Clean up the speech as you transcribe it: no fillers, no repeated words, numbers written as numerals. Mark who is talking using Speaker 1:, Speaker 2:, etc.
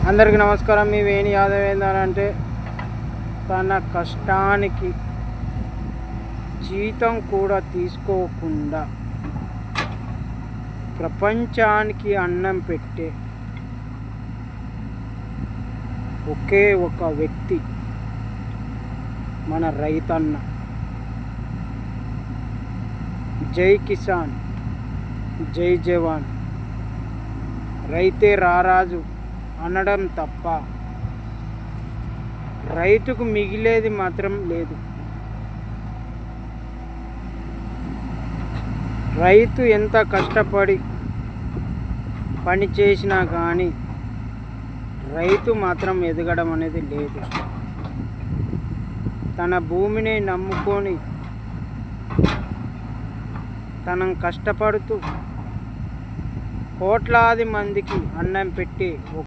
Speaker 1: అందరికీ నమస్కారం. మీ వేణి యాదవ్ ఏంటంటే తన కష్టానికి జీతం కూడా తీసుకోకుండా ప్రపంచానికి అన్నం పెట్టే ఒకే ఒక వ్యక్తి మన రైతన్న. జై కిసాన్, జై జవాన్. రైతే రారాజు అనడం తప్ప రైతుకు మిగిలేది మాత్రం లేదు. రైతు ఎంత కష్టపడి పని చేసినా కానీ రైతు మాత్రం ఎదగడం అనేది లేదు. తన భూమిని నమ్ముకొని తనం కష్టపడుతూ కోట్లాది మందికి అన్నం పెట్టి